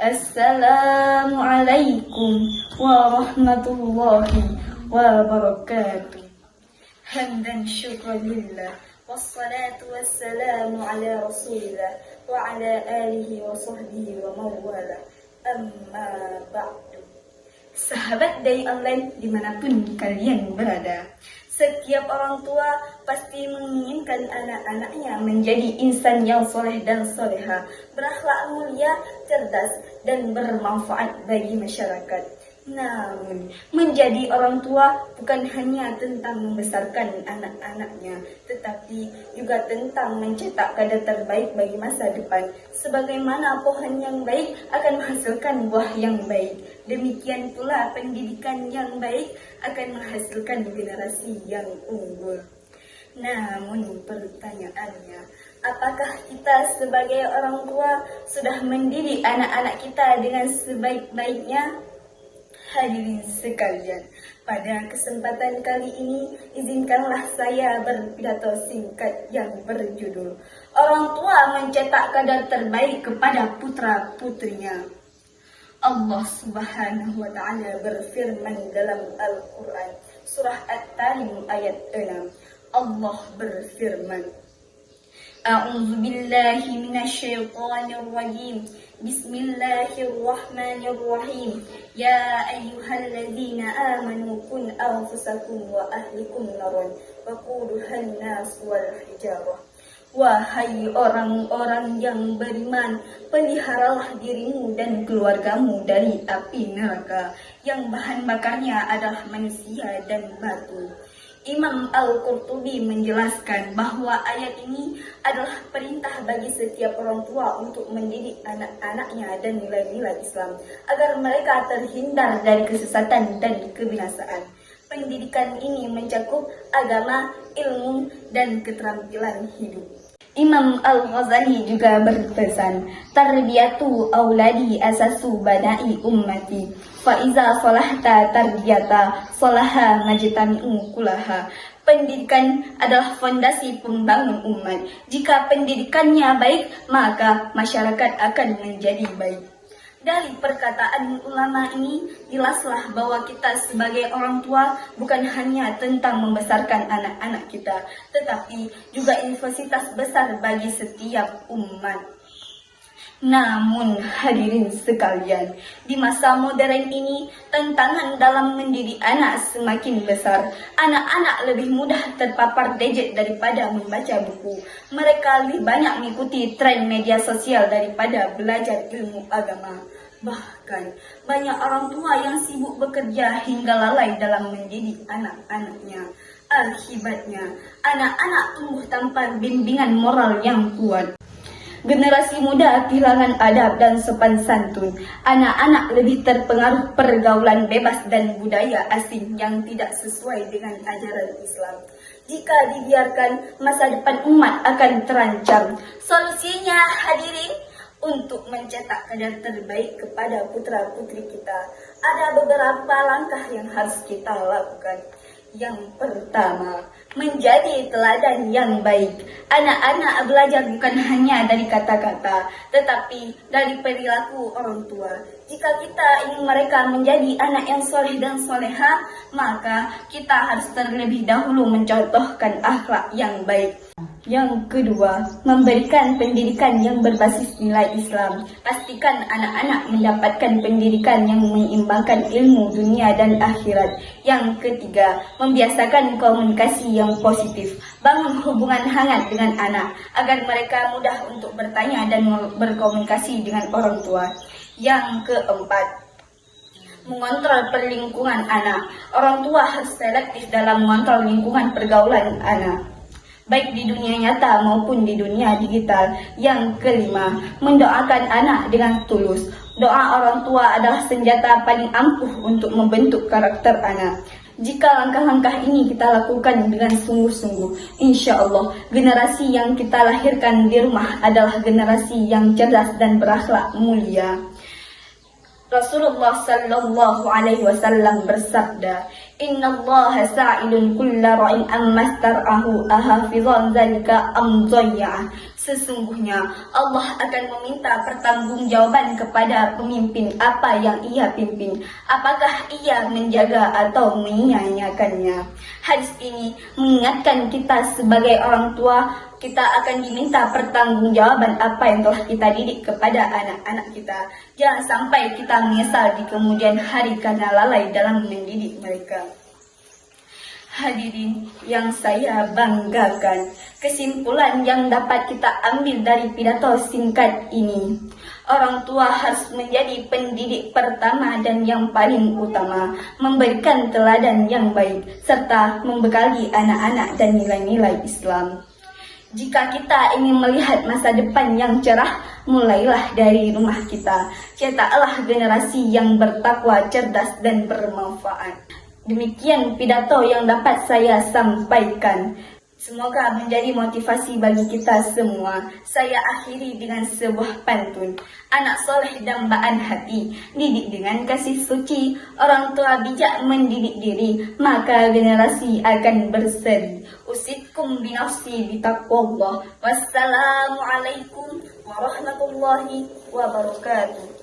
Assalamualaikum warahmatullahi wabarakatuh. Hamdan syukran lillah, wassalatu wassalamu ala rasulillah wa ala alihi wa sahbihi wa mawala. Amma ba'du. Sahabat dari online dimanapun kalian berada, setiap orang tua pasti menginginkan anak-anaknya menjadi insan yang soleh dan soleha, berakhlak mulia, cerdas, dan bermanfaat bagi masyarakat. Namun, menjadi orang tua bukan hanya tentang membesarkan anak-anaknya, tetapi juga tentang mencetak kader terbaik bagi masa depan. Sebagaimana pohon yang baik akan menghasilkan buah yang baik, demikian pula pendidikan yang baik akan menghasilkan generasi yang unggul. Namun pertanyaannya, apakah kita sebagai orang tua sudah mendidik anak-anak kita dengan sebaik-baiknya? Hadirin sekalian, pada kesempatan kali ini izinkanlah saya berpidato singkat yang berjudul Orang Tua Mencetak Kader Terbaik kepada Putra-Putrinya. Allah Subhanahu wa Ta'ala berfirman dalam Al-Quran, surah At-Tarim ayat 6. Allah berfirman, A'udzu billahi minasyaitonir rajim. Bismillahirrahmanirrahim. Ya ayyuhalladzina amanu qu anfusakum wa ahlikum naran waquduhan nas wal hijarah. Wahai orang-orang yang beriman, peliharalah dirimu dan keluargamu dari api neraka yang bahan bakarnya adalah manusia dan batu. Imam Al-Qurtubi menjelaskan bahwa ayat ini adalah perintah bagi setiap orang tua untuk mendidik anak-anaknya dan nilai-nilai Islam agar mereka terhindar dari kesesatan dan kebinasaan. Pendidikan ini mencakup agama, ilmu, dan keterampilan hidup. Imam Al-Ghazali juga berpesan, tarbiyatu auladi asasu bana'i ummati, faiza solahta tarbiyata solaha majtami'u kulaha. Pendidikan adalah fondasi pembangun umat. Jika pendidikannya baik, maka masyarakat akan menjadi baik. Dari perkataan ulama ini, jelaslah bahwa kita sebagai orang tua bukan hanya tentang membesarkan anak-anak kita, tetapi juga universitas besar bagi setiap umat. Namun hadirin sekalian, di masa modern ini tantangan dalam mendidik anak semakin besar. Anak-anak lebih mudah terpapar gadget daripada membaca buku. Mereka lebih banyak mengikuti tren media sosial daripada belajar ilmu agama. Bahkan banyak orang tua yang sibuk bekerja hingga lalai dalam mendidik anak-anaknya. Akibatnya, anak-anak tumbuh tanpa bimbingan moral yang kuat. Generasi muda kehilangan adab dan sopan santun. Anak-anak lebih terpengaruh pergaulan bebas dan budaya asing yang tidak sesuai dengan ajaran Islam. Jika dibiarkan, masa depan umat akan terancam. Solusinya, hadirin, untuk mencetak kader terbaik kepada putra-putri kita, ada beberapa langkah yang harus kita lakukan. Yang pertama, menjadi teladan yang baik. Anak-anak belajar bukan hanya dari kata-kata, tetapi dari perilaku orang tua. Jika kita ingin mereka menjadi anak yang soleh dan soleha, maka kita harus terlebih dahulu mencontohkan akhlak yang baik. Yang kedua, memberikan pendidikan yang berbasis nilai Islam. Pastikan anak-anak mendapatkan pendidikan yang menyeimbangkan ilmu dunia dan akhirat. Yang ketiga, membiasakan komunikasi yang positif. Bangun hubungan hangat dengan anak agar mereka mudah untuk bertanya dan berkomunikasi dengan orang tua. Yang keempat, mengontrol perlingkungan anak. Orang tua harus selektif dalam mengontrol lingkungan pergaulan anak, baik di dunia nyata maupun di dunia digital. Yang kelima, mendoakan anak dengan tulus. Doa orang tua adalah senjata paling ampuh untuk membentuk karakter anak. Jika langkah-langkah ini kita lakukan dengan sungguh-sungguh, insya Allah generasi yang kita lahirkan di rumah adalah generasi yang cerdas dan berakhlak mulia. Rasulullah sallallahu alaihi wasallam bersabda, Innallaha sa'ilun kulla ra'in amma star'ahu ahafizan zalika am dhayya'ah. Sesungguhnya Allah akan meminta pertanggungjawaban kepada pemimpin apa yang ia pimpin. Apakah ia menjaga atau menyia-nyiakannya? Hadis ini mengingatkan kita sebagai orang tua, kita akan diminta pertanggungjawaban apa yang telah kita didik kepada anak-anak kita. Jangan sampai kita menyesal di kemudian hari karena lalai dalam mendidik mereka. Hadirin yang saya banggakan, kesimpulan yang dapat kita ambil dari pidato singkat ini, orang tua harus menjadi pendidik pertama dan yang paling utama, memberikan teladan yang baik, serta membekali anak-anak dan nilai-nilai Islam. Jika kita ingin melihat masa depan yang cerah, mulailah dari rumah kita. Cetaklah generasi yang bertakwa, cerdas, dan bermanfaat. Demikian pidato yang dapat saya sampaikan. Semoga menjadi motivasi bagi kita semua. Saya akhiri dengan sebuah pantun. Anak soleh dambaan hati, didik dengan kasih suci. Orang tua bijak mendidik diri, maka generasi akan berseri. Usikum binafsi bitaqwallah. Wassalamualaikum warahmatullahi wabarakatuh.